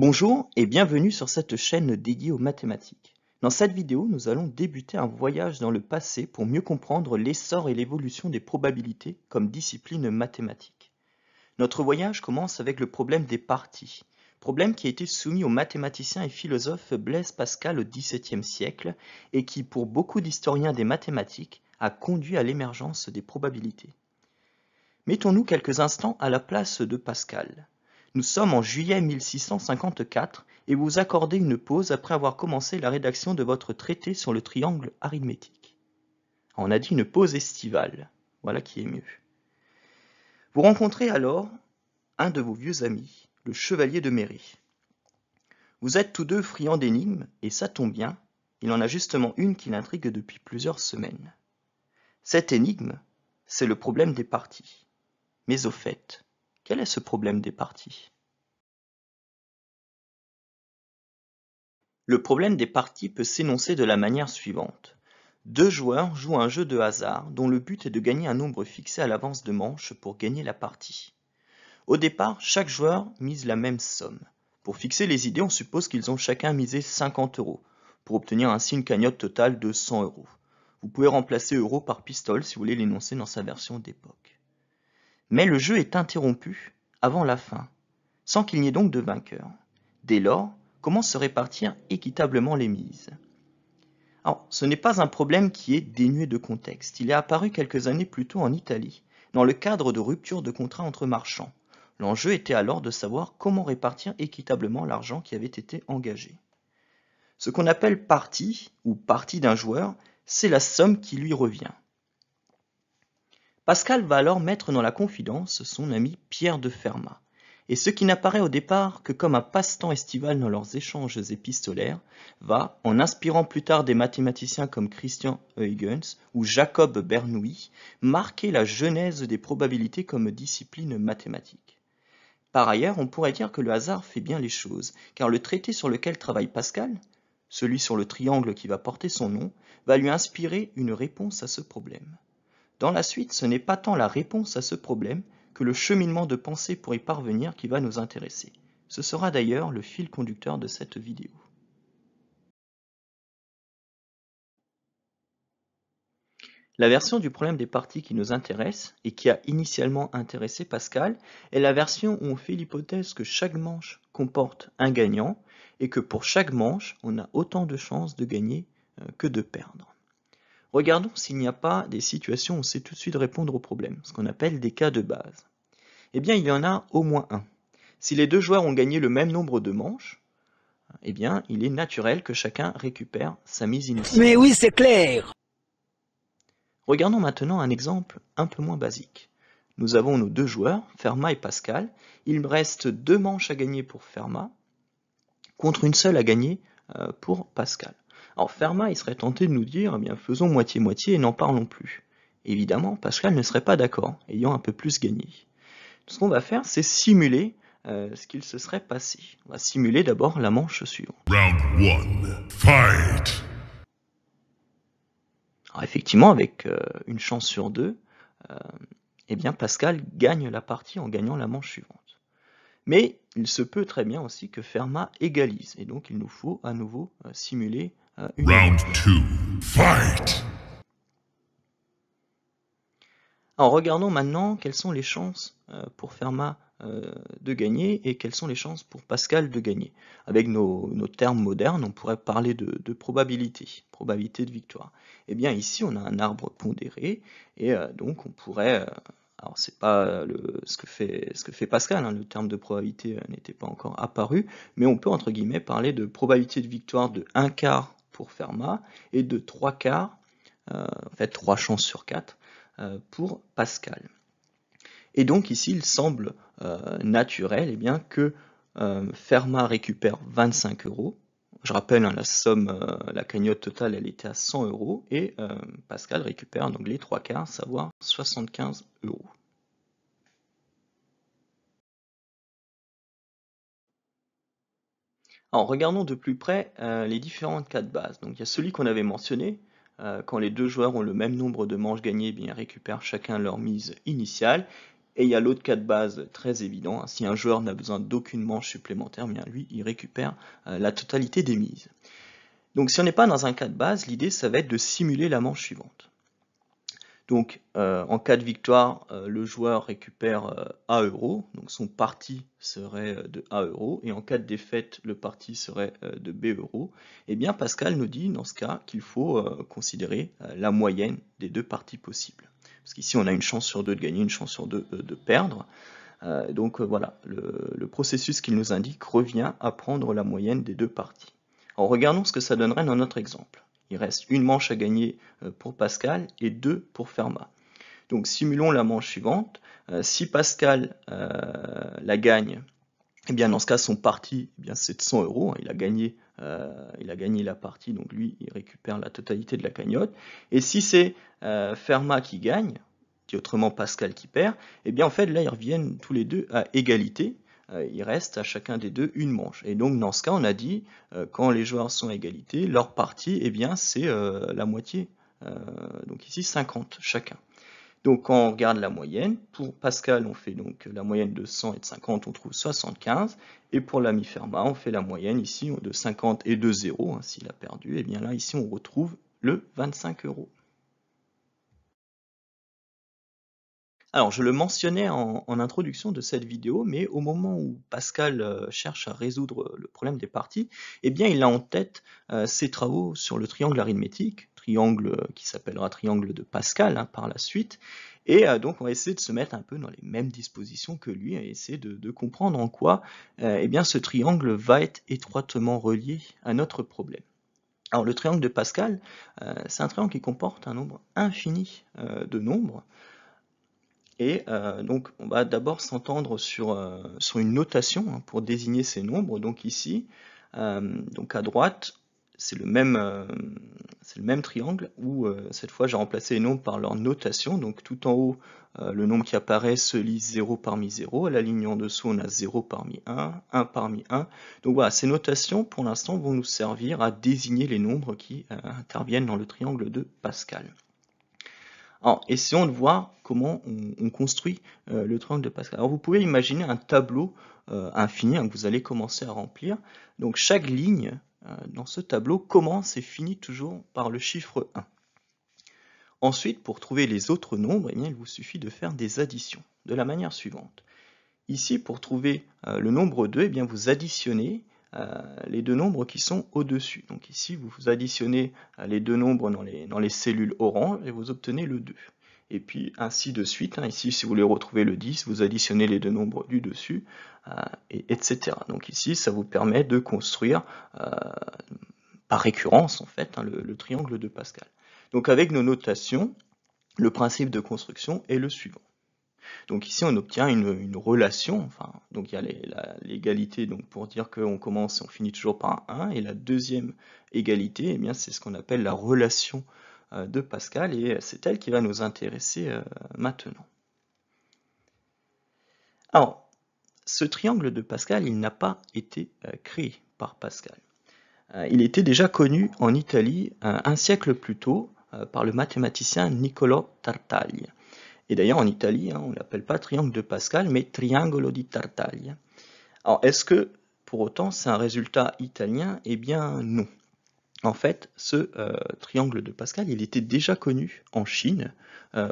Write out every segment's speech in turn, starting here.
Bonjour et bienvenue sur cette chaîne dédiée aux mathématiques. Dans cette vidéo, nous allons débuter un voyage dans le passé pour mieux comprendre l'essor et l'évolution des probabilités comme discipline mathématique. Notre voyage commence avec le problème des parties, problème qui a été soumis au mathématicien et philosophe Blaise Pascal au XVIIe siècle et qui, pour beaucoup d'historiens des mathématiques, a conduit à l'émergence des probabilités. Mettons-nous quelques instants à la place de Pascal. Nous sommes en juillet 1654 et vous accordez une pause après avoir commencé la rédaction de votre traité sur le triangle arithmétique. On a dit une pause estivale, voilà qui est mieux. Vous rencontrez alors un de vos vieux amis, le chevalier de Méry. Vous êtes tous deux friands d'énigmes et ça tombe bien, il en a justement une qui l'intrigue depuis plusieurs semaines. Cette énigme, c'est le problème des parties. Mais au fait, quel est ce problème des parties? Le problème des parties peut s'énoncer de la manière suivante. Deux joueurs jouent un jeu de hasard dont le but est de gagner un nombre fixé à l'avance de manches pour gagner la partie. Au départ, chaque joueur mise la même somme. Pour fixer les idées, on suppose qu'ils ont chacun misé 50 €, pour obtenir ainsi une cagnotte totale de 100 €. Vous pouvez remplacer euro par pistole si vous voulez l'énoncer dans sa version d'époque. Mais le jeu est interrompu avant la fin, sans qu'il n'y ait donc de vainqueur. Dès lors, comment se répartir équitablement les mises? Alors, ce n'est pas un problème qui est dénué de contexte. Il est apparu quelques années plus tôt en Italie, dans le cadre de rupture de contrat entre marchands. L'enjeu était alors de savoir comment répartir équitablement l'argent qui avait été engagé. Ce qu'on appelle partie, ou partie d'un joueur, c'est la somme qui lui revient. Pascal va alors mettre dans la confidence son ami Pierre de Fermat. Et ce qui n'apparaît au départ que comme un passe-temps estival dans leurs échanges épistolaires va, en inspirant plus tard des mathématiciens comme Christian Huygens ou Jacob Bernoulli, marquer la genèse des probabilités comme discipline mathématique. Par ailleurs, on pourrait dire que le hasard fait bien les choses, car le traité sur lequel travaille Pascal, celui sur le triangle qui va porter son nom, va lui inspirer une réponse à ce problème. Dans la suite, ce n'est pas tant la réponse à ce problème que le cheminement de pensée pour y parvenir qui va nous intéresser. Ce sera d'ailleurs le fil conducteur de cette vidéo. La version du problème des parties qui nous intéresse, et qui a initialement intéressé Pascal, est la version où on fait l'hypothèse que chaque manche comporte un gagnant, et que pour chaque manche, on a autant de chances de gagner que de perdre. Regardons s'il n'y a pas des situations où on sait tout de suite répondre au problème, ce qu'on appelle des cas de base. Eh bien, il y en a au moins un. Si les deux joueurs ont gagné le même nombre de manches, eh bien, il est naturel que chacun récupère sa mise initiale. Mais oui, c'est clair! Regardons maintenant un exemple un peu moins basique. Nous avons nos deux joueurs, Fermat et Pascal. Il reste deux manches à gagner pour Fermat, contre une seule à gagner pour Pascal. Alors Fermat, il serait tenté de nous dire, eh bien, faisons moitié-moitié et n'en parlons plus. Évidemment, Pascal ne serait pas d'accord, ayant un peu plus gagné. Ce qu'on va faire, c'est simuler ce qu'il se serait passé. On va simuler d'abord la manche suivante. Round 1. Fight! Alors effectivement, avec une chance sur deux, eh bien Pascal gagne la partie en gagnant la manche suivante. Mais il se peut très bien aussi que Fermat égalise, et donc il nous faut à nouveau simuler une Round manche. 2. Fight! Alors regardons maintenant quelles sont les chances pour Fermat de gagner et quelles sont les chances pour Pascal de gagner. Avec nos termes modernes, on pourrait parler de probabilité, probabilité de victoire. Eh bien ici, on a un arbre pondéré et donc on pourrait, alors c'est pas ce que fait Pascal, hein, le terme de probabilité n'était pas encore apparu, mais on peut entre guillemets parler de probabilité de victoire de 1/4 pour Fermat et de 3/4, en fait 3 chances sur 4 pour Pascal. Et donc ici, il semble naturel eh bien, que Fermat récupère 25 €. Je rappelle, hein, la somme, la cagnotte totale, elle était à 100 € et Pascal récupère donc les 3/4, savoir 75 €. Alors regardons de plus près les différents cas de base. Donc il y a celui qu'on avait mentionné, quand les deux joueurs ont le même nombre de manches gagnées, eh bien, ils récupèrent chacun leur mise initiale. Et il y a l'autre cas de base très évident, hein, si un joueur n'a besoin d'aucune manche supplémentaire, bien lui, il récupère la totalité des mises. Donc si on n'est pas dans un cas de base, l'idée ça va être de simuler la manche suivante. Donc en cas de victoire, le joueur récupère A €, donc son parti serait de A €, et en cas de défaite, le parti serait de B €. Et bien Pascal nous dit dans ce cas qu'il faut considérer la moyenne des deux parties possibles. Parce qu'ici on a une chance sur deux de gagner, une chance sur deux de perdre. Donc voilà, le processus qu'il nous indique revient à prendre la moyenne des deux parties. Alors regardons ce que ça donnerait dans notre exemple. Il reste une manche à gagner pour Pascal et 2 pour Fermat. Donc simulons la manche suivante. Si Pascal la gagne, eh bien dans ce cas son parti c'est de 100 €. Il a gagné la partie, donc lui il récupère la totalité de la cagnotte. Et si c'est Fermat qui gagne, dit autrement Pascal qui perd, eh bien en fait là ils reviennent tous les deux à égalité. Il reste à chacun des deux une manche. Et donc dans ce cas, on a dit, quand les joueurs sont à égalité, leur partie, eh bien c'est la moitié. Donc ici 50 chacun. Donc quand on regarde la moyenne, pour Pascal, on fait donc la moyenne de 100 et de 50, on trouve 75. Et pour l'ami Fermat, on fait la moyenne ici de 50 et de 0, hein, s'il a perdu. Et bien là, ici, on retrouve le 25 €. Alors, je le mentionnais en introduction de cette vidéo, mais au moment où Pascal cherche à résoudre le problème des parties, eh bien, il a en tête ses travaux sur le triangle arithmétique, triangle qui s'appellera triangle de Pascal hein, par la suite. Et donc, on va essayer de se mettre un peu dans les mêmes dispositions que lui, et essayer de comprendre en quoi eh bien, ce triangle va être étroitement relié à notre problème. Alors, le triangle de Pascal, c'est un triangle qui comporte un nombre infini de nombres. Et donc, on va d'abord s'entendre sur une notation hein, pour désigner ces nombres. Donc ici, donc à droite, c'est le même triangle où cette fois j'ai remplacé les nombres par leur notation. Donc tout en haut, le nombre qui apparaît se lit 0 parmi 0. À la ligne en dessous, on a 0 parmi 1, 1 parmi 1. Donc voilà, ces notations pour l'instant vont nous servir à désigner les nombres qui interviennent dans le triangle de Pascal. Alors, essayons de voir comment on construit le triangle de Pascal. Alors, vous pouvez imaginer un tableau infini hein, que vous allez commencer à remplir. Donc, chaque ligne dans ce tableau commence et finit toujours par le chiffre 1. Ensuite, pour trouver les autres nombres, eh bien, il vous suffit de faire des additions de la manière suivante. Ici, pour trouver le nombre 2, eh bien, vous additionnez les deux nombres qui sont au-dessus. Donc ici, vous additionnez les deux nombres dans les cellules orange et vous obtenez le 2. Et puis ainsi de suite. Hein. Ici, si vous voulez retrouver le 10, vous additionnez les deux nombres du dessus, etc. Donc ici, ça vous permet de construire par récurrence en fait hein, le triangle de Pascal. Donc avec nos notations, le principe de construction est le suivant. Donc ici on obtient une relation, enfin, donc il y a l'égalité donc pour dire qu'on commence et on finit toujours par un 1, et la deuxième égalité, eh bien c'est ce qu'on appelle la relation de Pascal, et c'est elle qui va nous intéresser maintenant. Alors, ce triangle de Pascal, il n'a pas été créé par Pascal. Il était déjà connu en Italie un siècle plus tôt par le mathématicien Niccolò Tartaglia. Et d'ailleurs, en Italie, hein, on ne l'appelle pas triangle de Pascal, mais triangolo di Tartaglia. Alors, est-ce que, pour autant, c'est un résultat italien? Eh bien, non. En fait, ce triangle de Pascal, il était déjà connu en Chine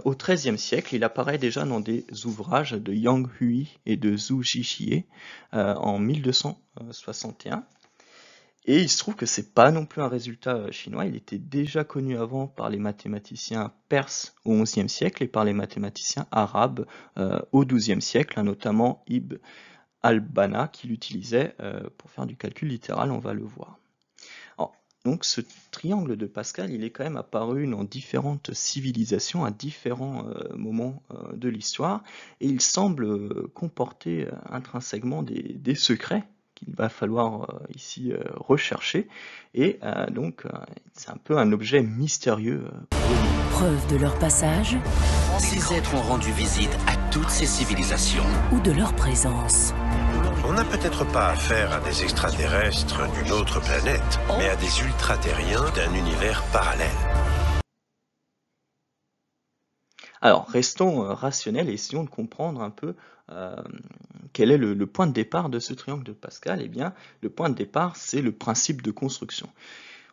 au XIIIe siècle. Il apparaît déjà dans des ouvrages de Yang Hui et de Zhu Zhixie en 1261. Et il se trouve que c'est pas non plus un résultat chinois, il était déjà connu avant par les mathématiciens perses au XIe siècle et par les mathématiciens arabes au XIIe siècle, notamment Ibn al-Bana qui l'utilisait pour faire du calcul littéral, on va le voir. Alors, donc ce triangle de Pascal, il est quand même apparu dans différentes civilisations à différents moments de l'histoire, et il semble comporter intrinsèquement des secrets qu'il va falloir ici rechercher, et donc c'est un peu un objet mystérieux. Preuve de leur passage. Ces êtres ont rendu visite à toutes ces civilisations. Ou de leur présence. On n'a peut-être pas affaire à des extraterrestres d'une autre planète, mais à des ultraterriens d'un univers parallèle. Alors, restons rationnels et essayons de comprendre un peu quel est le point de départ de ce triangle de Pascal. Eh bien, le point de départ, c'est le principe de construction.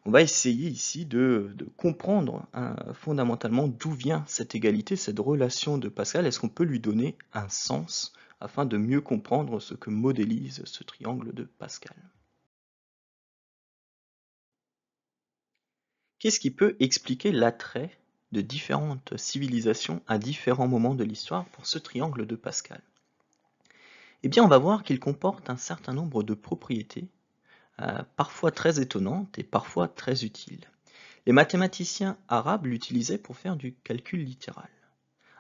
On va essayer ici de comprendre fondamentalement d'où vient cette égalité, cette relation de Pascal. Est-ce qu'on peut lui donner un sens afin de mieux comprendre ce que modélise ce triangle de Pascal? Qu'est-ce qui peut expliquer l'attrait de différentes civilisations à différents moments de l'histoire pour ce triangle de Pascal? Eh bien, on va voir qu'il comporte un certain nombre de propriétés, parfois très étonnantes et parfois très utiles. Les mathématiciens arabes l'utilisaient pour faire du calcul littéral.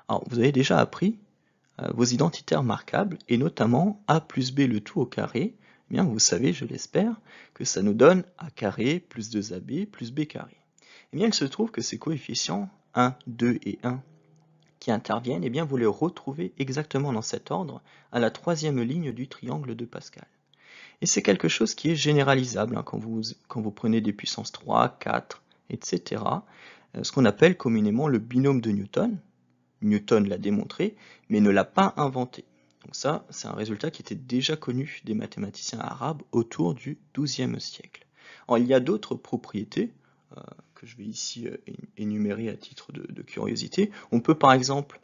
Alors, vous avez déjà appris vos identités remarquables, et notamment a plus b le tout au carré. Eh bien, vous savez, je l'espère, que ça nous donne a carré plus 2ab plus b carré. Eh bien, il se trouve que ces coefficients 1, 2 et 1 qui interviennent, eh bien, vous les retrouvez exactement dans cet ordre à la troisième ligne du triangle de Pascal. Et c'est quelque chose qui est généralisable quand vous prenez des puissances 3, 4, etc. Ce qu'on appelle communément le binôme de Newton. Newton l'a démontré, mais ne l'a pas inventé. Donc ça, c'est un résultat qui était déjà connu des mathématiciens arabes autour du XIIe siècle. Alors, il y a d'autres propriétés que je vais ici énumérer à titre de curiosité. On peut par exemple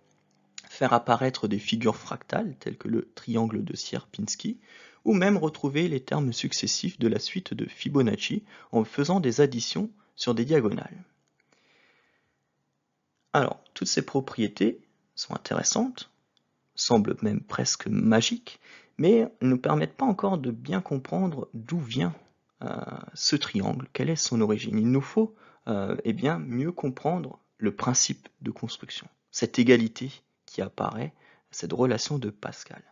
faire apparaître des figures fractales, telles que le triangle de Sierpinski, ou même retrouver les termes successifs de la suite de Fibonacci en faisant des additions sur des diagonales. Alors, toutes ces propriétés sont intéressantes, semblent même presque magiques, mais ne nous permettent pas encore de bien comprendre d'où vient ce triangle, quelle est son origine. Il nous faut eh bien, mieux comprendre le principe de construction, cette égalité qui apparaît, cette relation de Pascal.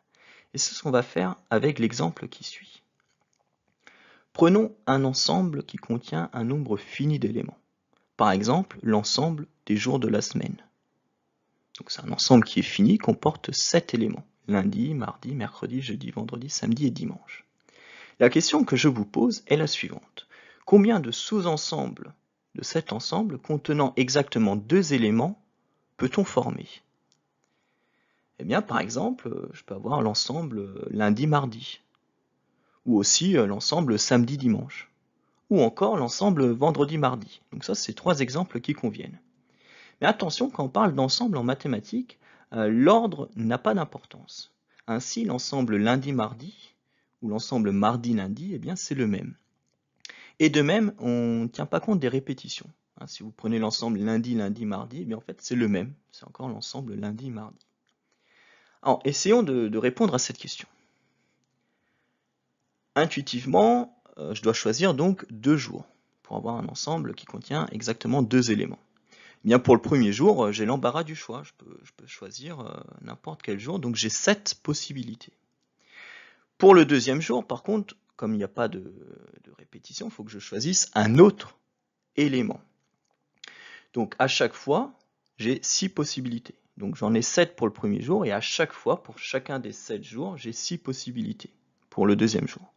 Et c'est ce qu'on va faire avec l'exemple qui suit. Prenons un ensemble qui contient un nombre fini d'éléments. Par exemple, l'ensemble des jours de la semaine. Donc c'est un ensemble qui est fini, comporte 7 éléments. Lundi, mardi, mercredi, jeudi, vendredi, samedi et dimanche. La question que je vous pose est la suivante. Combien de sous-ensembles de cet ensemble contenant exactement 2 éléments peut-on former? Eh bien, par exemple, je peux avoir l'ensemble lundi-mardi, ou aussi l'ensemble samedi-dimanche, ou encore l'ensemble vendredi-mardi. Donc ça, c'est 3 exemples qui conviennent. Mais attention, quand on parle d'ensemble en mathématiques, l'ordre n'a pas d'importance. Ainsi, l'ensemble lundi-mardi, ou l'ensemble mardi-lundi, eh bien, c'est le même. Et de même, on ne tient pas compte des répétitions. Si vous prenez l'ensemble lundi, lundi, mardi, eh bien, en fait, c'est le même. C'est encore l'ensemble lundi, mardi. Alors, essayons de répondre à cette question. Intuitivement, je dois choisir donc 2 jours pour avoir un ensemble qui contient exactement 2 éléments. Eh bien, pour le premier jour, j'ai l'embarras du choix. Je peux choisir n'importe quel jour, donc j'ai 7 possibilités. Pour le deuxième jour, par contre, comme il n'y a pas de répétition, il faut que je choisisse un autre élément. Donc à chaque fois, j'ai 6 possibilités. Donc j'en ai 7 pour le premier jour, et à chaque fois, pour chacun des 7 jours, j'ai 6 possibilités pour le deuxième jour.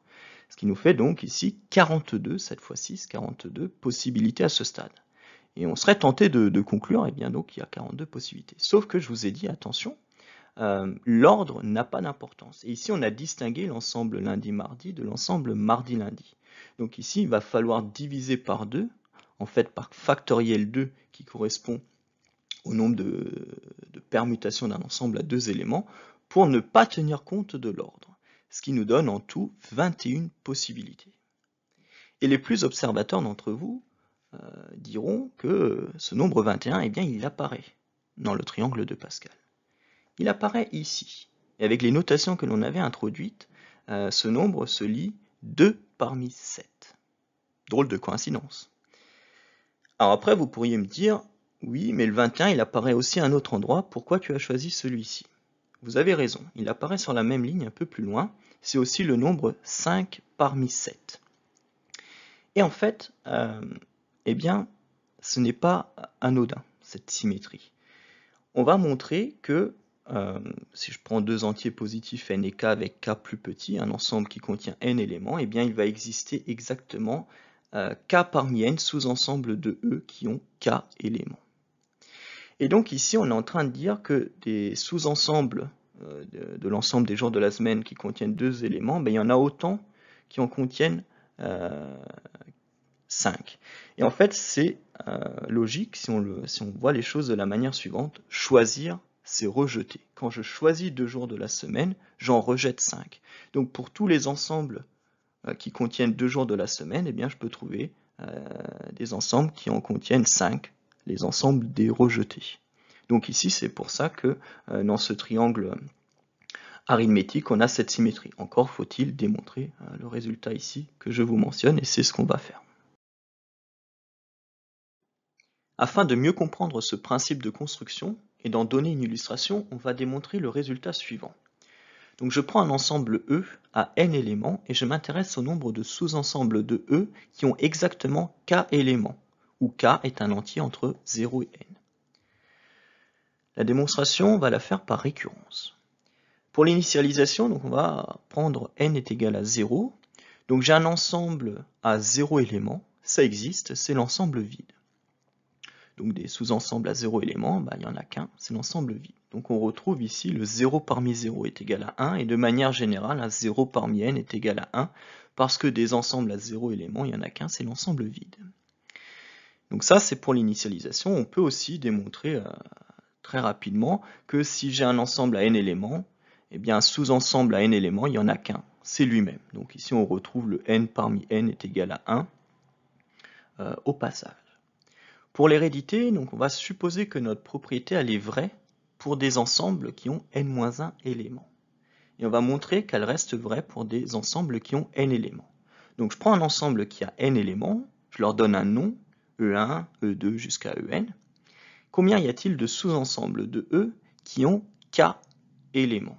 Ce qui nous fait donc ici 42, cette fois 6, 42 possibilités à ce stade. Et on serait tenté de conclure, eh bien donc il y a 42 possibilités. Sauf que je vous ai dit, attention, l'ordre n'a pas d'importance. Et ici, on a distingué l'ensemble lundi-mardi de l'ensemble mardi-lundi. Donc ici, il va falloir diviser par 2, en fait par factoriel 2, qui correspond au nombre de permutations d'un ensemble à 2 éléments, pour ne pas tenir compte de l'ordre. Ce qui nous donne en tout 21 possibilités. Et les plus observateurs d'entre vous diront que ce nombre 21, eh bien, il apparaît dans le triangle de Pascal. Il apparaît ici. Et avec les notations que l'on avait introduites, ce nombre se lit 2 parmi 7. Drôle de coïncidence. Alors après, vous pourriez me dire, oui, mais le 21, il apparaît aussi à un autre endroit, pourquoi tu as choisi celui-ci? Vous avez raison, il apparaît sur la même ligne un peu plus loin, c'est aussi le nombre 5 parmi 7. Et en fait, eh bien, ce n'est pas anodin, cette symétrie. On va montrer que, si je prends 2 entiers positifs n et k avec k plus petit, un ensemble qui contient n éléments, eh bien, il va exister exactement k parmi n sous-ensembles de E qui ont k éléments. Et donc ici, on est en train de dire que des sous-ensembles de l'ensemble des jours de la semaine qui contiennent 2 éléments, ben, il y en a autant qui en contiennent 5. Et en fait, c'est logique si on voit les choses de la manière suivante. Choisir, c'est rejeter. Quand je choisis 2 jours de la semaine, j'en rejette 5. Donc pour tous les ensembles qui contiennent 2 jours de la semaine, eh bien, je peux trouver des ensembles qui en contiennent 5, les ensembles des rejetés. Donc ici, c'est pour ça que dans ce triangle arithmétique, on a cette symétrie. Encore faut-il démontrer le résultat ici que je vous mentionne, et c'est ce qu'on va faire. Afin de mieux comprendre ce principe de construction et d'en donner une illustration, on va démontrer le résultat suivant. Donc je prends un ensemble E à n éléments et je m'intéresse au nombre de sous-ensembles de E qui ont exactement k éléments, où k est un entier entre 0 et n. La démonstration, on va la faire par récurrence. Pour l'initialisation, donc on va prendre n est égal à 0. Donc j'ai un ensemble à 0 éléments, ça existe, c'est l'ensemble vide. Donc des sous-ensembles à 0 éléments, il n'y en a qu'un, c'est l'ensemble vide. Donc on retrouve ici le 0 parmi 0 est égal à 1, et de manière générale, un 0 parmi n est égal à 1, parce que des ensembles à 0 éléments, il n'y en a qu'un, c'est l'ensemble vide. Donc ça, c'est pour l'initialisation. On peut aussi démontrer très rapidement que si j'ai un ensemble à n éléments, eh bien un sous-ensemble à n éléments, il n'y en a qu'un, c'est lui-même. Donc ici, on retrouve le n parmi n est égal à 1 au passage. Pour l'hérédité, donc on va supposer que notre propriété elle est vraie pour des ensembles qui ont n-1 éléments. Et on va montrer qu'elle reste vraie pour des ensembles qui ont n éléments. Donc je prends un ensemble qui a n éléments, je leur donne un nom, E1, E2 jusqu'à En. Combien y a-t-il de sous-ensembles de E qui ont k éléments?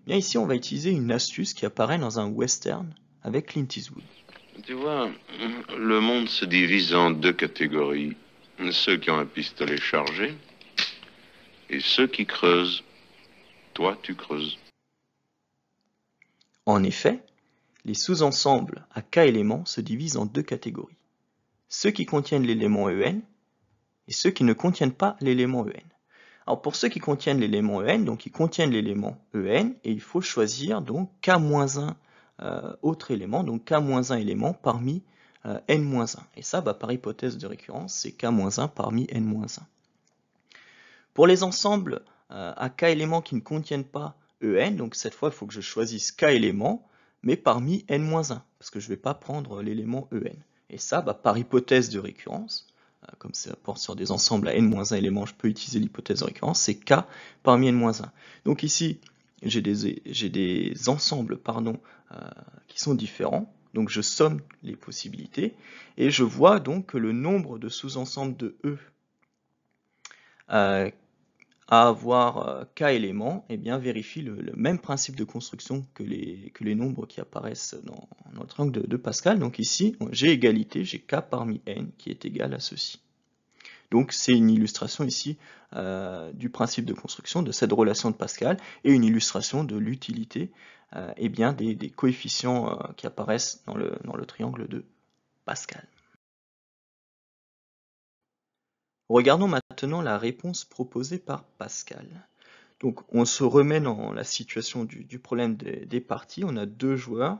Bien ici, on va utiliser une astuce qui apparaît dans un western avec Clint Eastwood. Tu vois, le monde se divise en 2 catégories. Ceux qui ont un pistolet chargé et ceux qui creusent. Toi, tu creuses. En effet, les sous-ensembles à k éléments se divisent en 2 catégories. Ceux qui contiennent l'élément En et ceux qui ne contiennent pas l'élément En. Alors pour ceux qui contiennent l'élément En, donc ils contiennent l'élément En, et il faut choisir donc k-1 autre élément, donc k-1 élément parmi n-1. Et ça, par hypothèse de récurrence, c'est k-1 parmi n-1. Pour les ensembles à k éléments qui ne contiennent pas En, donc cette fois, il faut que je choisisse k éléments, mais parmi n-1, parce que je ne vais pas prendre l'élément En. Et ça, par hypothèse de récurrence, comme ça porte sur des ensembles à n-1 éléments, je peux utiliser l'hypothèse de récurrence, c'est k parmi n-1. Donc ici, j'ai des ensembles qui sont différents. Donc je somme les possibilités et je vois donc que le nombre de sous-ensembles de E à avoir k éléments vérifie le même principe de construction que les nombres qui apparaissent dans le triangle de Pascal. Donc ici, j'ai égalité, j'ai k parmi n qui est égal à ceci. Donc c'est une illustration ici du principe de construction de cette relation de Pascal et une illustration de l'utilité des coefficients qui apparaissent dans le triangle de Pascal. Regardons maintenant la réponse proposée par Pascal. Donc on se remet dans la situation du problème des parties. On a 2 joueurs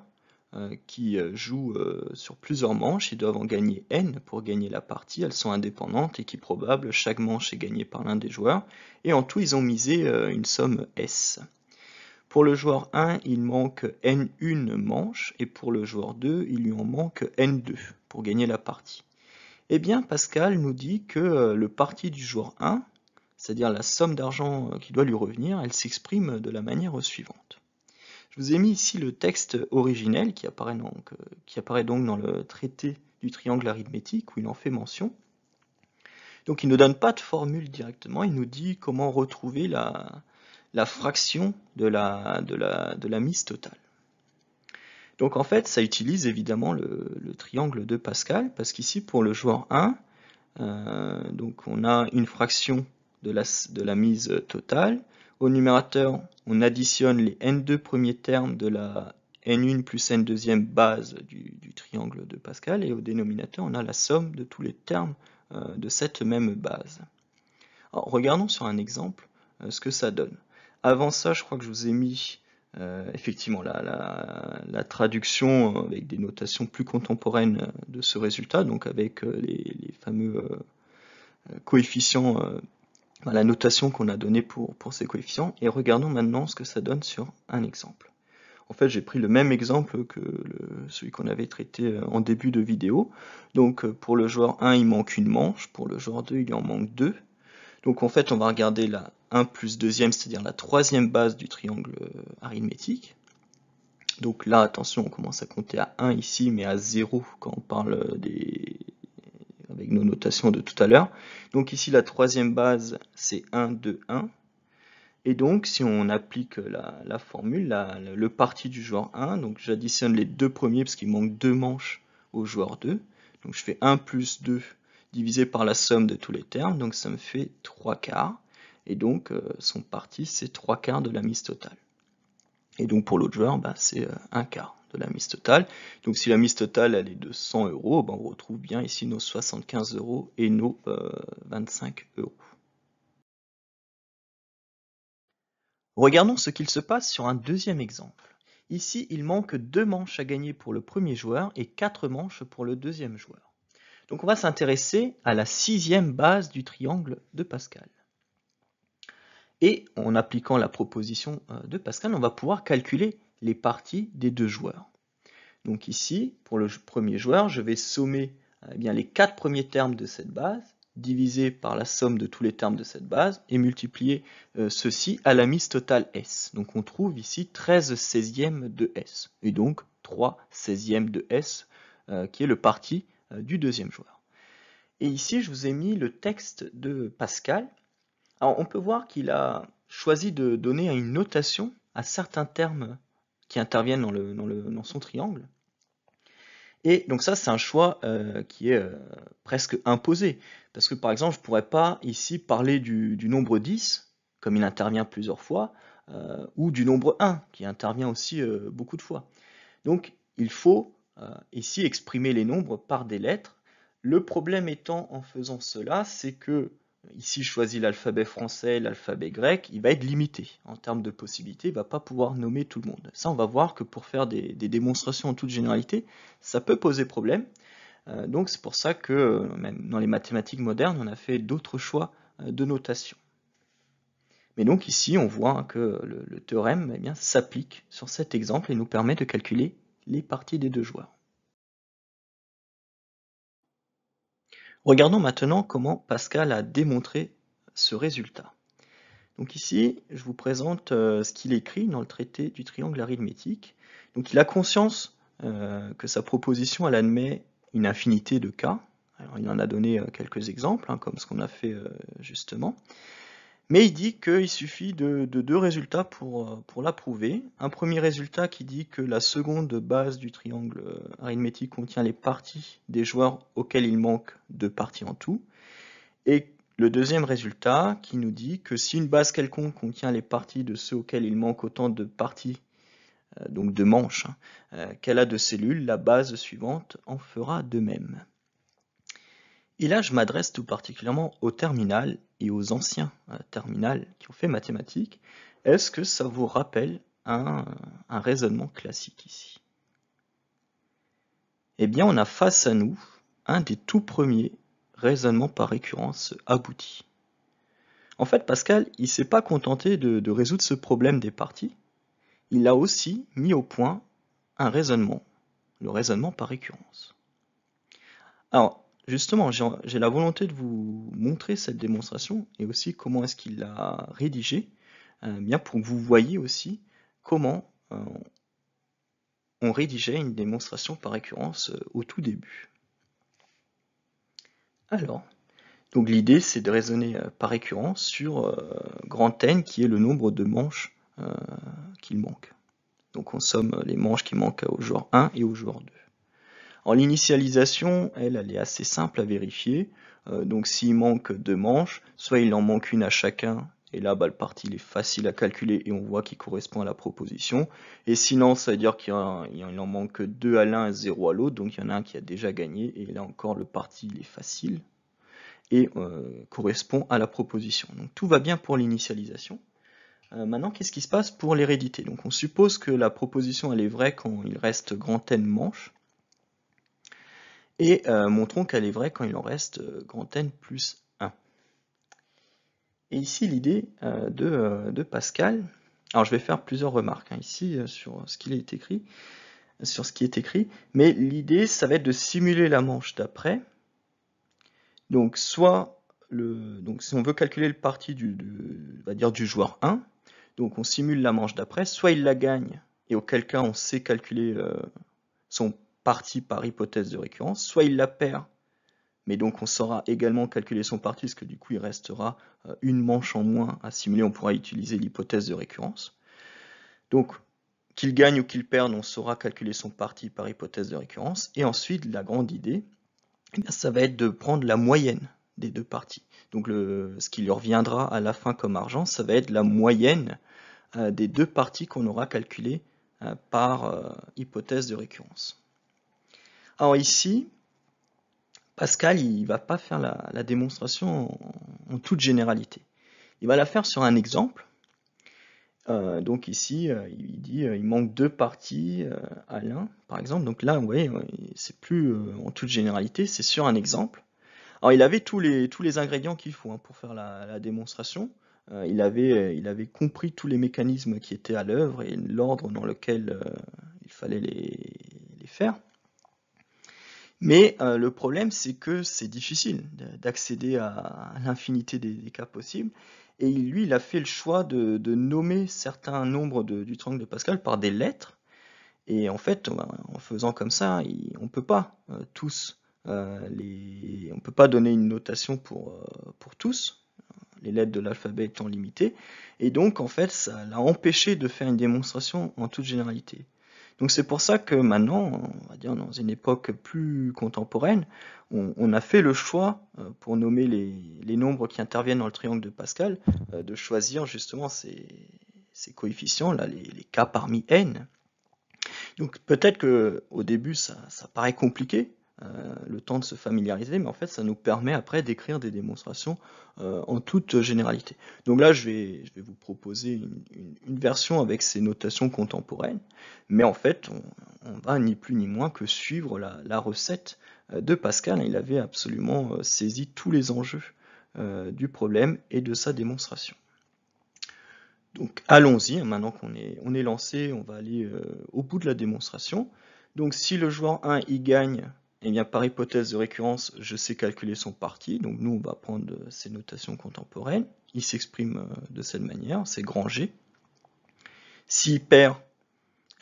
qui jouent sur plusieurs manches. Ils doivent en gagner n pour gagner la partie. Elles sont indépendantes, équiprobables. Chaque manche est gagnée par l'un des joueurs. Et en tout, ils ont misé une somme S. Pour le joueur 1, il manque n1 manche. Et pour le joueur 2, il lui en manque n2 pour gagner la partie. Eh bien, Pascal nous dit que le parti du joueur 1, c'est-à-dire la somme d'argent qui doit lui revenir, elle s'exprime de la manière suivante. Je vous ai mis ici le texte originel qui apparaît donc dans le traité du triangle arithmétique où il en fait mention. Donc il ne donne pas de formule directement, il nous dit comment retrouver la fraction de la mise totale. Donc en fait, ça utilise évidemment le triangle de Pascal, parce qu'ici pour le joueur 1, donc on a une fraction de la mise totale. Au numérateur, on additionne les n2 premiers termes de la n1 plus n deuxième base du triangle de Pascal, et au dénominateur, on a la somme de tous les termes de cette même base. Alors, regardons sur un exemple ce que ça donne. Avant ça, je crois que je vous ai mis effectivement la traduction avec des notations plus contemporaines de ce résultat, donc avec les fameux coefficients, la notation qu'on a donnée pour ces coefficients, et regardons maintenant ce que ça donne sur un exemple. En fait, j'ai pris le même exemple que celui qu'on avait traité en début de vidéo. Donc pour le joueur 1, il manque une manche, pour le joueur 2, il en manque 2. Donc en fait, on va regarder la 1 plus deuxième, c'est-à-dire la troisième base du triangle arithmétique. Donc là, attention, on commence à compter à 1 ici, mais à 0 quand on parle avec nos notations de tout à l'heure. Donc ici, la troisième base, c'est 1, 2, 1. Et donc, si on applique la formule, le parti du joueur 1, donc j'additionne les deux premiers parce qu'il manque 2 manches au joueur 2. Donc je fais 1 plus 2 divisé par la somme de tous les termes, donc ça me fait 3 quarts. Et donc, son parti, c'est 3 quarts de la mise totale. Et donc, pour l'autre joueur, c'est 1 quart de la mise totale. Donc, si la mise totale, elle est de 100 €, on retrouve bien ici nos 75 € et nos 25 €. Regardons ce qu'il se passe sur un deuxième exemple. Ici, il manque 2 manches à gagner pour le premier joueur et 4 manches pour le deuxième joueur. Donc on va s'intéresser à la 6e base du triangle de Pascal. Et en appliquant la proposition de Pascal, on va pouvoir calculer les parties des deux joueurs. Donc ici, pour le premier joueur, je vais sommer les 4 premiers termes de cette base, diviser par la somme de tous les termes de cette base, et multiplier ceci à la mise totale S. Donc on trouve ici 13 16e de S, et donc 3 16e de S, qui est le parti du deuxième joueur. Et ici, je vous ai mis le texte de Pascal. Alors, on peut voir qu'il a choisi de donner une notation à certains termes qui interviennent dans son triangle. Et donc ça, c'est un choix qui est presque imposé. Parce que par exemple, je ne pourrais pas ici parler du nombre 10, comme il intervient plusieurs fois, ou du nombre 1, qui intervient aussi beaucoup de fois. Donc, il faut ici exprimer les nombres par des lettres. Le problème étant en faisant cela, c'est que ici je choisis l'alphabet français, l'alphabet grec, il va être limité en termes de possibilités, il ne va pas pouvoir nommer tout le monde. Ça, on va voir que pour faire des démonstrations en toute généralité, ça peut poser problème. Donc c'est pour ça que même dans les mathématiques modernes, on a fait d'autres choix de notation. Mais donc ici, on voit que le théorème s'applique sur cet exemple et nous permet de calculer les parties des deux joueurs. Regardons maintenant comment Pascal a démontré ce résultat. Donc ici, je vous présente ce qu'il écrit dans le traité du triangle arithmétique. Donc il a conscience que sa proposition, elle admet une infinité de cas. Alors, il en a donné quelques exemples, comme ce qu'on a fait justement. Mais il dit qu'il suffit de 2 résultats pour la prouver. Un premier résultat qui dit que la seconde base du triangle arithmétique contient les parties des joueurs auxquels il manque 2 parties en tout. Et le deuxième résultat qui nous dit que si une base quelconque contient les parties de ceux auxquels il manque autant de parties, donc de manches, qu'elle a de cellules, la base suivante en fera de même. Et là, je m'adresse tout particulièrement au terminal et aux anciens terminales qui ont fait mathématiques. Est-ce que ça vous rappelle un raisonnement classique ici? Eh bien, on a face à nous un des tout premiers raisonnements par récurrence aboutis. En fait, Pascal, il ne s'est pas contenté de résoudre ce problème des parties. Il a aussi mis au point un raisonnement, le raisonnement par récurrence. Alors, justement, j'ai la volonté de vous montrer cette démonstration et aussi comment est-ce qu'il l'a rédigé, bien pour que vous voyez aussi comment on rédigeait une démonstration par récurrence au tout début. Alors, donc l'idée c'est de raisonner par récurrence sur grand N qui est le nombre de manches qu'il manque. Donc on somme les manches qui manquent au joueur 1 et au joueur 2. Alors l'initialisation, elle est assez simple à vérifier. Donc s'il manque 2 manches, soit il en manque une à chacun, et là le parti il est facile à calculer et on voit qu'il correspond à la proposition. Et sinon, ça veut dire qu'il en manque 2 à l'un et 0 à l'autre, donc il y en a un qui a déjà gagné, et là encore le parti il est facile. et correspond à la proposition. Donc tout va bien pour l'initialisation. Maintenant, qu'est-ce qui se passe pour l'hérédité? Donc on suppose que la proposition elle est vraie quand il reste grand N manches, et montrons qu'elle est vraie quand il en reste grand N plus 1. Et ici l'idée de Pascal, alors je vais faire plusieurs remarques ici sur ce qui est écrit, mais l'idée ça va être de simuler la manche d'après. Donc soit donc si on veut calculer le parti on va dire du joueur 1, donc on simule la manche d'après, soit il la gagne, et auquel cas on sait calculer son parti par hypothèse de récurrence, soit il la perd, mais donc on saura également calculer son parti, parce que du coup il restera une manche en moins à simuler, on pourra utiliser l'hypothèse de récurrence. Donc qu'il gagne ou qu'il perde, on saura calculer son parti par hypothèse de récurrence, et ensuite la grande idée, eh bien, ça va être de prendre la moyenne des deux parties. Donc ce qui lui reviendra à la fin comme argent, ça va être la moyenne des deux parties qu'on aura calculées par hypothèse de récurrence. Alors ici, Pascal, il ne va pas faire la démonstration en toute généralité. Il va la faire sur un exemple. Donc ici, il dit il manque deux parties à l'un, par exemple. Donc là, vous voyez, c'est plus en toute généralité, c'est sur un exemple. Alors il avait tous les ingrédients qu'il faut pour faire la démonstration. Il avait compris tous les mécanismes qui étaient à l'œuvre et l'ordre dans lequel il fallait les faire. Mais le problème, c'est que c'est difficile d'accéder à l'infinité des cas possibles. Et lui, il a fait le choix de nommer certains nombres du triangle de Pascal par des lettres. Et en fait, en faisant comme ça, on ne peut pas on peut pas donner une notation pour tous, les lettres de l'alphabet étant limitées. Et donc, en fait, ça l'a empêché de faire une démonstration en toute généralité. Donc c'est pour ça que maintenant, on va dire dans une époque plus contemporaine, on a fait le choix, pour nommer les nombres qui interviennent dans le triangle de Pascal, de choisir justement ces coefficients, là, les k parmi n. Donc peut-être qu'au début ça paraît compliqué, le temps de se familiariser, mais en fait ça nous permet après d'écrire des démonstrations en toute généralité. Donc là je vais vous proposer une version avec ces notations contemporaines, mais en fait on va ni plus ni moins que suivre la recette de Pascal. Il avait absolument saisi tous les enjeux du problème et de sa démonstration. Donc allons-y, maintenant qu'on est lancé, on va aller au bout de la démonstration. Donc si le joueur 1 y gagne, eh bien, par hypothèse de récurrence, je sais calculer son parti. Donc nous, on va prendre ces notations contemporaines. Il s'exprime de cette manière, c'est grand G. S'il perd,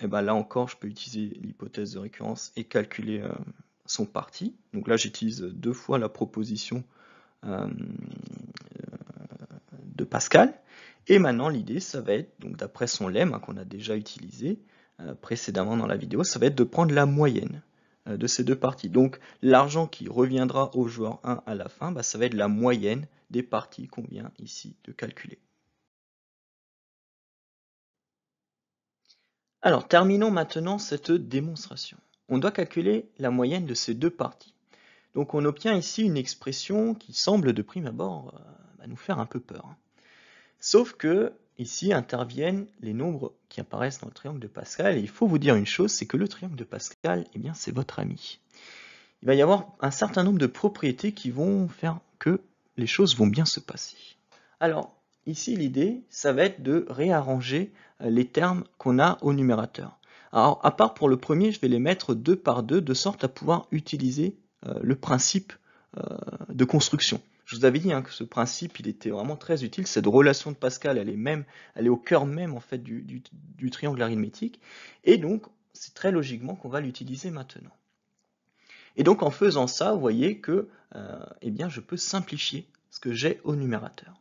eh bien, là encore, je peux utiliser l'hypothèse de récurrence et calculer son parti. Donc là, j'utilise deux fois la proposition de Pascal. Et maintenant, l'idée, ça va être, donc d'après son lemme qu'on a déjà utilisé précédemment dans la vidéo, ça va être de prendre la moyenne de ces deux parties. Donc l'argent qui reviendra au joueur 1 à la fin, ça va être la moyenne des parties qu'on vient ici de calculer. Alors terminons maintenant cette démonstration. On doit calculer la moyenne de ces deux parties. Donc on obtient ici une expression qui semble de prime abord nous faire un peu peur. Sauf que ici interviennent les nombres qui apparaissent dans le triangle de Pascal, et il faut vous dire une chose, c'est que le triangle de Pascal, eh bien, c'est votre ami. Il va y avoir un certain nombre de propriétés qui vont faire que les choses vont bien se passer. Alors, ici, l'idée, ça va être de réarranger les termes qu'on a au numérateur. Alors, à part pour le premier, je vais les mettre 2 par 2, de sorte à pouvoir utiliser le principe de construction. Je vous avais dit que ce principe, il était vraiment très utile. Cette relation de Pascal, elle est au cœur même en fait du triangle arithmétique. Et donc, c'est très logiquement qu'on va l'utiliser maintenant. Et donc, en faisant ça, vous voyez que eh bien, je peux simplifier ce que j'ai au numérateur.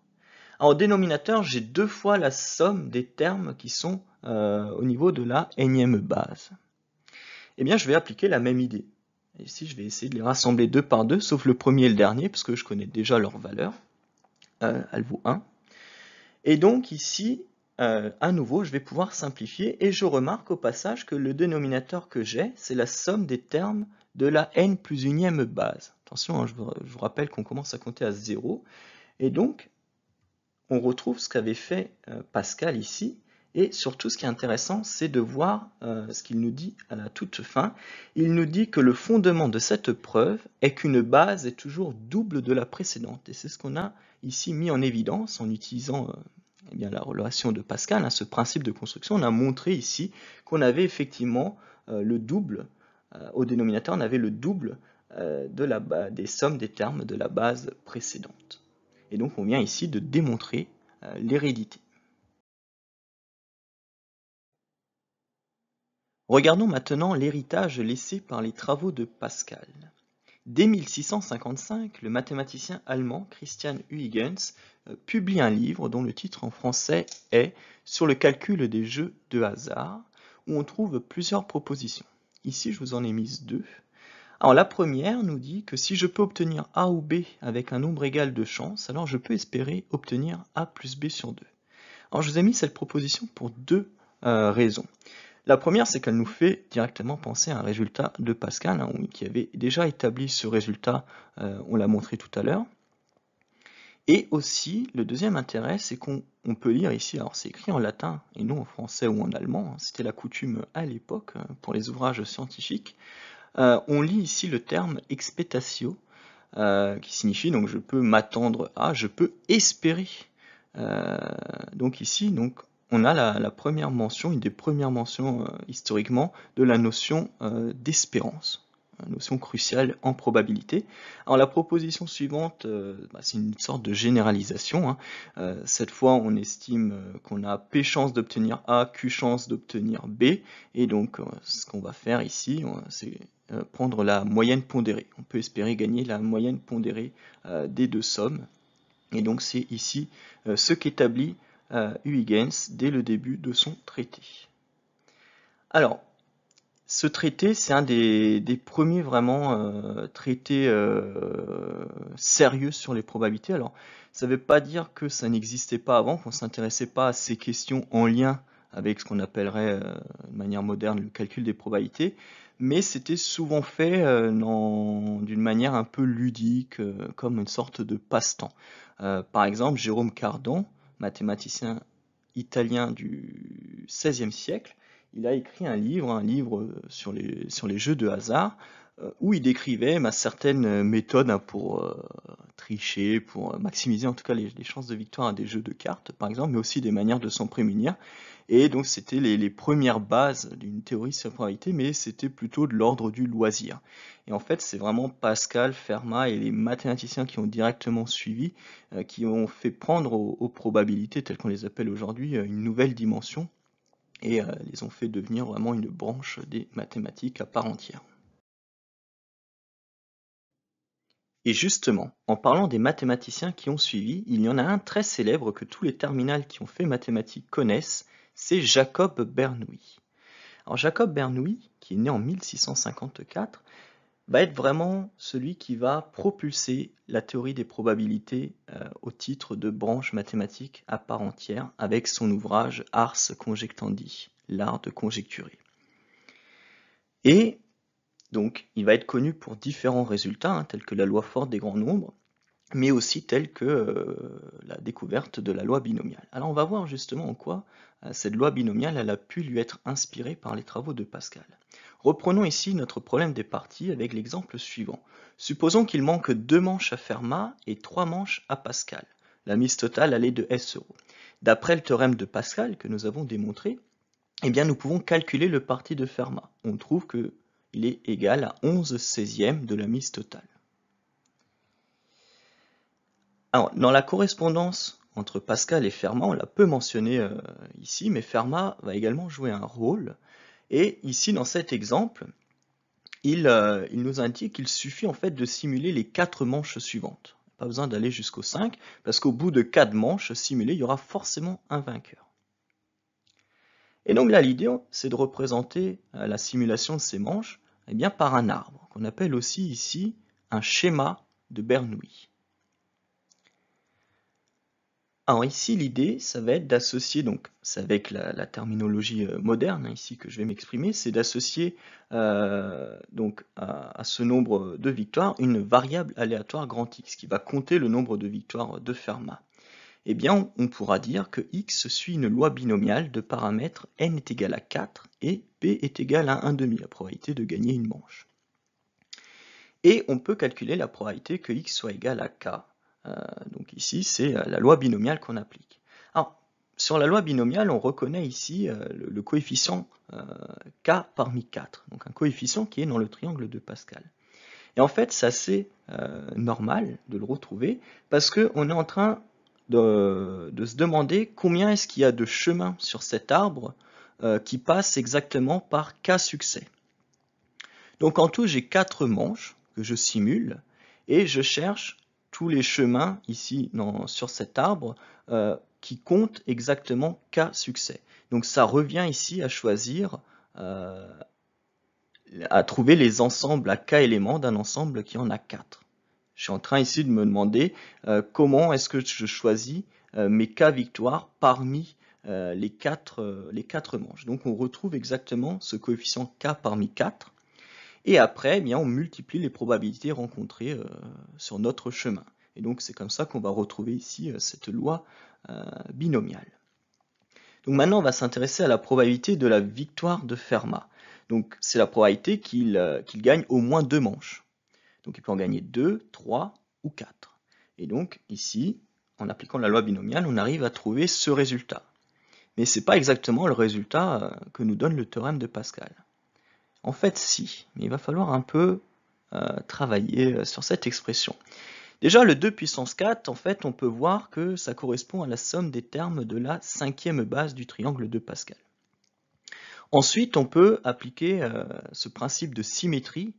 Alors, au dénominateur, j'ai 2 fois la somme des termes qui sont au niveau de la énième base. Eh bien, je vais appliquer la même idée. Ici, je vais essayer de les rassembler 2 par 2, sauf le premier et le dernier, parce que je connais déjà leur valeur. Elle vaut 1. Et donc ici, à nouveau, je vais pouvoir simplifier, et je remarque au passage que le dénominateur que j'ai, c'est la somme des termes de la n plus unième base. Attention, hein, je vous rappelle qu'on commence à compter à 0. Et donc, on retrouve ce qu'avait fait Pascal ici. Et surtout, ce qui est intéressant, c'est de voir ce qu'il nous dit à la toute fin. Il nous dit que le fondement de cette preuve est qu'une base est toujours double de la précédente. Et c'est ce qu'on a ici mis en évidence en utilisant eh bien, la relation de Pascal, hein, ce principe de construction. On a montré ici qu'on avait effectivement le double, au dénominateur, on avait le double des sommes des termes de la base précédente. Et donc, on vient ici de démontrer l'hérédité. Regardons maintenant l'héritage laissé par les travaux de Pascal. Dès 1655, le mathématicien allemand Christian Huygens publie un livre dont le titre en français est « Sur le calcul des jeux de hasard » où on trouve plusieurs propositions. Ici, je vous en ai mis 2. Alors, la première nous dit que si je peux obtenir A ou B avec un nombre égal de chances, alors je peux espérer obtenir A plus B sur 2. Alors, je vous ai mis cette proposition pour 2 raisons. La première, c'est qu'elle nous fait directement penser à un résultat de Pascal, hein, qui avait déjà établi ce résultat, on l'a montré tout à l'heure. Et aussi, le deuxième intérêt, c'est qu'on peut lire ici, alors c'est écrit en latin et non en français ou en allemand, hein, c'était la coutume à l'époque pour les ouvrages scientifiques. On lit ici le terme expectatio, qui signifie donc je peux m'attendre à, je peux espérer. Donc ici, on a la première mention, une des premières mentions historiquement de la notion d'espérance, une notion cruciale en probabilité. Alors la proposition suivante, c'est une sorte de généralisation, hein. Cette fois, on estime qu'on a P chance d'obtenir A, Q chance d'obtenir B, et donc ce qu'on va faire ici, c'est prendre la moyenne pondérée. On peut espérer gagner la moyenne pondérée des 2 sommes, et donc c'est ici ce qu'établit Huygens dès le début de son traité. Alors, ce traité, c'est un des premiers vraiment traités sérieux sur les probabilités. Alors, ça ne veut pas dire que ça n'existait pas avant, qu'on ne s'intéressait pas à ces questions en lien avec ce qu'on appellerait de manière moderne le calcul des probabilités, mais c'était souvent fait d'une manière un peu ludique, comme une sorte de passe-temps. Par exemple, Jérôme Cardan, mathématicien italien du XVIe siècle, il a écrit un livre sur les jeux de hasard, où il décrivait certaines méthodes pour tricher, pour maximiser en tout cas les chances de victoire à des jeux de cartes, par exemple, mais aussi des manières de s'en prémunir. Et donc c'était les premières bases d'une théorie sur la probabilité, mais c'était plutôt de l'ordre du loisir. Et en fait, c'est vraiment Pascal, Fermat et les mathématiciens qui ont directement suivi, qui ont fait prendre aux probabilités, telles qu'on les appelle aujourd'hui, une nouvelle dimension, et les ont fait devenir vraiment une branche des mathématiques à part entière. Et justement, en parlant des mathématiciens qui ont suivi, il y en a un très célèbre que tous les terminales qui ont fait mathématiques connaissent, c'est Jacob Bernoulli. Alors Jacob Bernoulli, qui est né en 1654, va être vraiment celui qui va propulser la théorie des probabilités au titre de branche mathématique à part entière avec son ouvrage Ars Conjectandi, l'art de conjecturer. Et donc, il va être connu pour différents résultats, tels que la loi forte des grands nombres, mais aussi tels que la découverte de la loi binomiale. Alors, on va voir justement en quoi cette loi binomiale elle a pu lui être inspirée par les travaux de Pascal. Reprenons ici notre problème des parties avec l'exemple suivant. Supposons qu'il manque 2 manches à Fermat et 3 manches à Pascal. La mise totale elle est de S euros. D'après le théorème de Pascal que nous avons démontré, eh bien, nous pouvons calculer le parti de Fermat. On trouve que il est égal à 11/16 de la mise totale. Alors, dans la correspondance entre Pascal et Fermat, on l'a peu mentionné ici, mais Fermat va également jouer un rôle. Et ici, dans cet exemple, il nous indique qu'il suffit en fait de simuler les 4 manches suivantes. Pas besoin d'aller jusqu'au 5, parce qu'au bout de 4 manches simulées, il y aura forcément un vainqueur. Et donc là, l'idée, c'est de représenter la simulation de ces manches par un arbre, qu'on appelle aussi ici un schéma de Bernoulli. Alors ici, l'idée, ça va être d'associer, donc c'est avec la terminologie moderne ici que je vais m'exprimer, c'est d'associer donc à ce nombre de victoires une variable aléatoire grand X qui va compter le nombre de victoires de Fermat. Eh bien, on pourra dire que X suit une loi binomiale de paramètres n est égal à 4 et P est égal à 1,5, la probabilité de gagner une manche. Et on peut calculer la probabilité que X soit égal à K. Donc ici, c'est la loi binomiale qu'on applique. Alors, sur la loi binomiale, on reconnaît ici le coefficient K parmi 4, donc un coefficient qui est dans le triangle de Pascal. Et en fait, c'est assez normal de le retrouver parce qu'on est en train de se demander combien est-ce qu'il y a de chemins sur cet arbre qui passe exactement par K succès. Donc en tout, j'ai 4 manches que je simule et je cherche tous les chemins ici sur cet arbre qui comptent exactement K succès. Donc ça revient ici à choisir, à trouver les ensembles à K éléments d'un ensemble qui en a 4. Je suis en train ici de me demander comment est-ce que je choisis mes K victoires parmi les 4 manches. Donc on retrouve exactement ce coefficient K parmi 4. Et après, eh bien, on multiplie les probabilités rencontrées sur notre chemin. Et donc c'est comme ça qu'on va retrouver ici cette loi binomiale. Donc maintenant, on va s'intéresser à la probabilité de la victoire de Fermat. Donc c'est la probabilité qu'il gagne au moins 2 manches. Donc il peut en gagner 2, 3 ou 4. Et donc ici, en appliquant la loi binomiale, on arrive à trouver ce résultat. Mais ce n'est pas exactement le résultat que nous donne le théorème de Pascal. En fait, si, mais il va falloir un peu travailler sur cette expression. Déjà, le 2 puissance 4, en fait, on peut voir que ça correspond à la somme des termes de la 5e base du triangle de Pascal. Ensuite, on peut appliquer ce principe de symétrie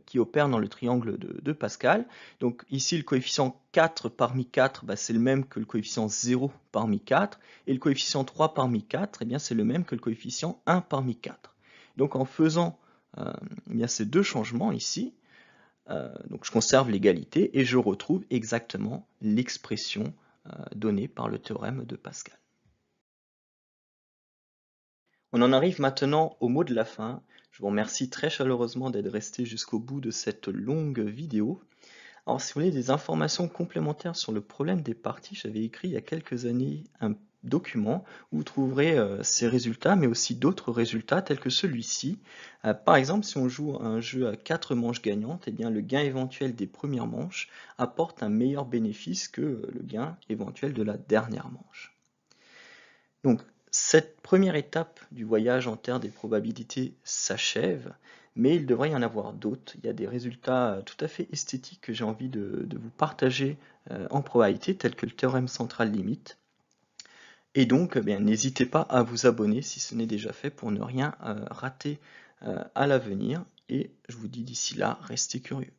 qui opère dans le triangle de Pascal. Donc ici, le coefficient 4 parmi 4, c'est le même que le coefficient 0 parmi 4, et le coefficient 3 parmi 4, eh bien, c'est le même que le coefficient 1 parmi 4. Donc en faisant bien, ces deux changements ici, donc je conserve l'égalité et je retrouve exactement l'expression donnée par le théorème de Pascal. On en arrive maintenant au mot de la fin. Je vous remercie très chaleureusement d'être resté jusqu'au bout de cette longue vidéo. Alors si vous voulez des informations complémentaires sur le problème des parties, j'avais écrit il y a quelques années un document où vous trouverez ces résultats, mais aussi d'autres résultats tels que celui-ci. Par exemple, si on joue un jeu à 4 manches gagnantes, eh bien, le gain éventuel des premières manches apporte un meilleur bénéfice que le gain éventuel de la dernière manche. Donc, cette première étape du voyage en terre des probabilités s'achève, mais il devrait y en avoir d'autres. Il y a des résultats tout à fait esthétiques que j'ai envie de vous partager en probabilité, tels que le théorème central limite. Et donc, n'hésitez pas à vous abonner si ce n'est déjà fait pour ne rien rater à l'avenir. Et je vous dis d'ici là, restez curieux.